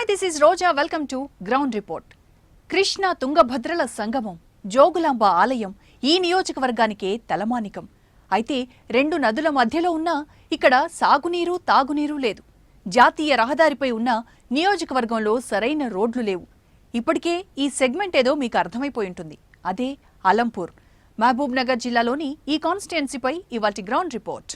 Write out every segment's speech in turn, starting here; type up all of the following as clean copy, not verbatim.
Hi, this is Roja. Welcome to Ground Report. Krishna తుంగభద్రల సంగమం జోగులాంబ ఆలయం ఈ నియోజకవర్గానికే తలమానికం. అయితే రెండు నదుల మధ్యలో ఉన్న ఇక్కడ సాగునీరు తాగునీరు లేదు. జాతీయ రహదారిపై ఉన్న నియోజకవర్గంలో సరైన రోడ్లు లేవు. ఇప్పటికే ఈ సెగ్మెంట్ ఏదో మీకు అర్థమైపోయి ఉంటుంది. అదే అలంపూర్. మహబూబ్ నగర్ జిల్లాలోని ఈ కాన్స్టిట్యుయెన్సీపై ఇవాల్టి గ్రౌండ్ రిపోర్ట్.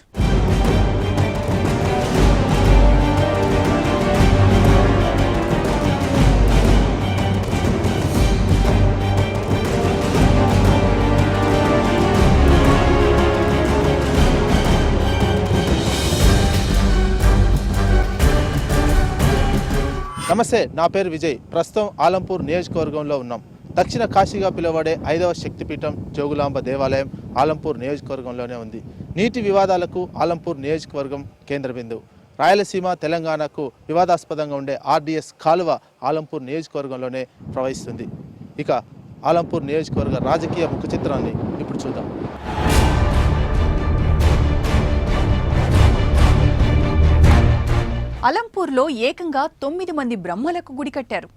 నమస్తే, నా పేరు విజయ్. ప్రస్తుతం ఆలంపూర్ నియోజకవర్గంలో ఉన్నాం. దక్షిణ కాశీగా పిలువబడే 5వ శక్తిపీఠం జోగులాంబ దేవాలయం ఆలంపూర్ నియోజకవర్గంలోనే ఉంది. నీటి వివాదాలకు ఆలంపూర్ నియోజకవర్గం కేంద్ర బిందువు. రాయలసీమ తెలంగాణకు వివాదాస్పదంగా ఉండే ఆర్డీఎస్ కాలువ ఆలంపూర్ నియోజకవర్గంలోనే ప్రవహిస్తుంది. ఇక ఆలంపూర్ నియోజకవర్గ రాజకీయ ముఖ చిత్రాన్ని ఇప్పుడు చూద్దాం. అలంపూర్లో ఏకంగా 9 మంది బ్రహ్మలకు గుడి కట్టారు.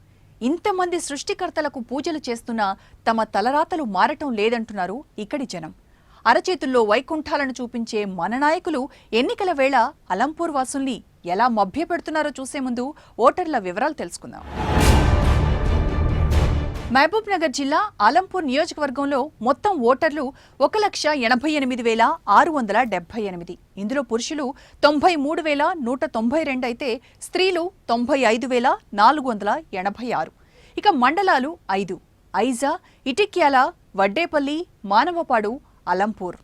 ఇంతమంది సృష్టికర్తలకు పూజలు చేస్తున్నా తమ తలరాతలు మారటం లేదంటున్నారు ఇక్కడి జనం. అరచేతుల్లో వైకుంఠాలను చూపించే మన నాయకులు ఎన్నికల వేళ అలంపూర్ వాసుల్ని ఎలా మభ్యపెడుతున్నారో చూసే ముందు ఓటర్ల వివరాలు తెలుసుకుందాం. మహబూబ్ నగర్ జిల్లా ఆలంపూర్ నియోజకవర్గంలో మొత్తం ఓటర్లు 1,88,678. ఇందులో పురుషులు 93,192 అయితే స్త్రీలు 95,486. ఇక మండలాలు 5: ఐజా, ఇటిక్యాల, వడ్డేపల్లి, మానవపాడు, అలంపూర్.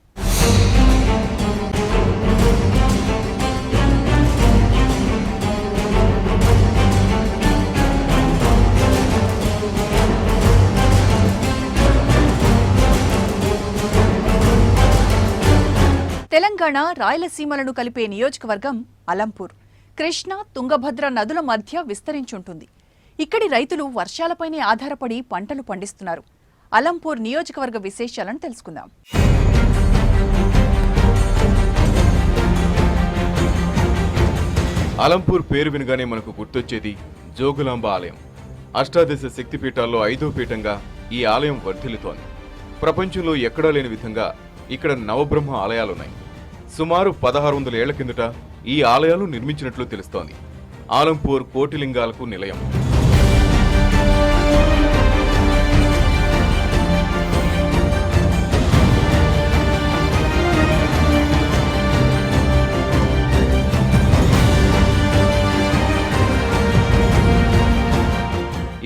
తెలంగాణ రాయలసీమలను కలిపే నియోజకవర్గం అలంపూర్. కృష్ణ తుంగభద్ర నదుల మధ్య విస్తరించుంటుంది. ఇక్కడి రైతులు వర్షాలపైనే ఆధారపడి పంటలు పండిస్తున్నారు. అలంపూర్ నియోజకవర్గ విశేషాలను తెలుసుకుందాం. అలంపూర్ పేరు వినగానే మనకు గుర్తొచ్చేది జోగులాంబ ఆలయం. అష్టాదశ శక్తిపీఠాల్లో 5వ పీఠంగా ఈ ఆలయం వర్ధిల్లుతోంది. ప్రపంచంలో ఎక్కడా లేని విధంగా ఇక్కడ నవబ్రహ్మ ఆలయాలున్నాయి. సుమారు 1600 ఏళ్ల కిందట ఈ ఆలయాలు నిర్మించినట్లు తెలుస్తోంది. ఆలంపూర్ కోటిలింగాలకు నిలయం.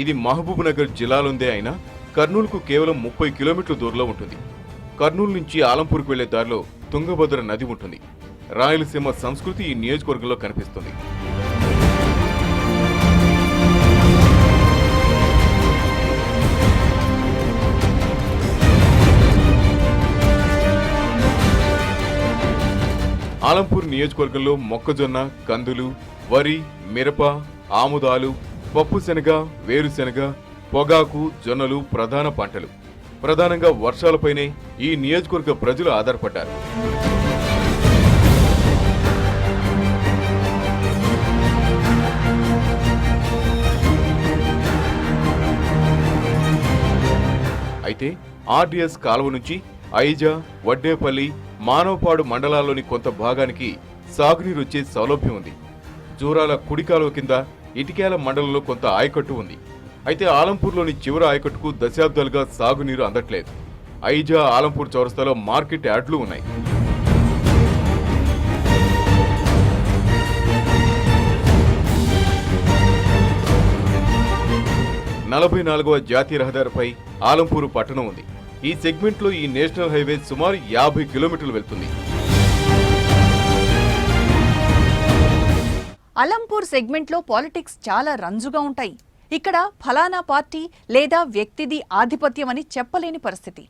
ఇది మహబూబ్ నగర్ జిల్లాలోందే అయినా కర్నూలుకు కేవలం 30 కిలోమీటర్ల దూరంలో ఉంటుంది. కర్నూలు నుంచి ఆలంపూర్కు వెళ్లే దారిలో తుంగభద్ర నది ఉంటుంది. రాయలసీమ సంస్కృతి ఈ నియోజకవర్గంలో కనిపిస్తుంది. ఆలంపూర్ నియోజకవర్గంలో మొక్కజొన్న, కందులు, వరి, మిరప, ఆముదాలు, పప్పు శనగ, వేరుశెనగ, పొగాకు, జొన్నలు ప్రధాన పంటలు. ప్రధానంగా వర్షాలపైనే ఈ నియోజకవర్గ ప్రజలు ఆధారపడ్డారు. అయితే ఆర్డీఎస్ కాలువ నుంచి ఐజా, వడ్డేపల్లి, మానవపాడు మండలాల్లోని కొంత భాగానికి సాగునీరు వచ్చే సౌలభ్యం ఉంది. జూరాల కుడి కాలువ కింద ఇటిక్యాల మండలంలో కొంత ఆయకట్టు ఉంది. అయితే ఆలంపూర్లోని చివరి ఆయకట్టుకు దశాబ్దాలుగా సాగునీరు అందట్లేదు. ఐజా, ఆలంపూర్ చౌరస్తాలో మార్కెట్ యార్డులు ఉన్నాయి. నలభై 44వ జాతీయ రహదారిపై ఆలంపూరు పట్టణం ఉంది. ఈ సెగ్మెంట్లో ఈ నేషనల్ హైవే సుమారు 50 కిలోమీటర్లు వెళ్తుంది. అలంపూర్ సెగ్మెంట్లో పాలిటిక్స్ చాలా రంజుగా ఉంటాయి. ఇక్కడ ఫలానా పార్టీ లేదా వ్యక్తిది ఆధిపత్యం అని చెప్పలేని పరిస్థితి.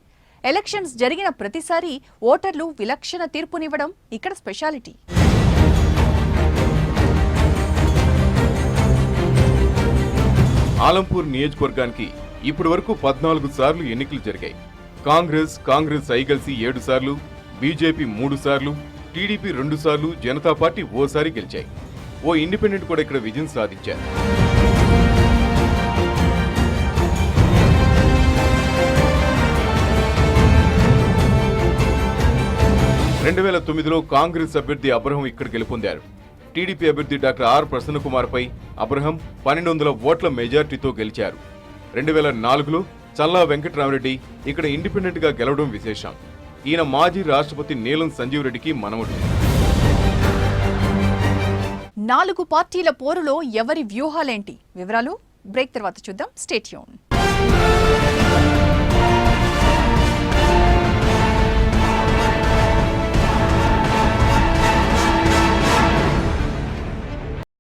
ఎలక్షన్స్ జరిగిన ప్రతిసారి ఓటర్లు విలక్షణ తీర్పునివ్వడం ఇక్కడ స్పెషాలిటీ. ఆలంపూర్ నియోజకవర్గానికి ఇప్పటి వరకు 14 సార్లు ఎన్నికలు జరిగాయి. కాంగ్రెస్ ఐ కలిసి 7 సార్లు, బీజేపీ 3 సార్లు, టీడీపీ 2 సార్లు, జనతా పార్టీ ఓసారి గెలిచాయి. ఓ ఇండిపెండెంట్ కూడా ఇక్కడ విజయం సాధించారు. 2009లో కాంగ్రెస్ అభ్యర్థి అబ్రహం ఇక్కడ గెలుపొందారు. టీడీపీ అభ్యర్థి డాక్టర్ ఆర్ ప్రసన్నకుమార్పై అబ్రహం 1200 ఓట్ల మెజార్టీతో గెలిచారు. 2004లో చల్లా వెంకటరామరెడ్డి ఇక్కడ ఇండిపెండెంట్ గా గెలవడం విశేషం. ఈయన మాజీ రాష్ట్రపతి నీలం సంజీవ్ రెడ్డికి మనవడు. 4 పార్టీల పోరులో ఎవరి వ్యూహాలేంటి? వివరాలు బ్రేక్ తర్వాత చూద్దాం. Stay tune.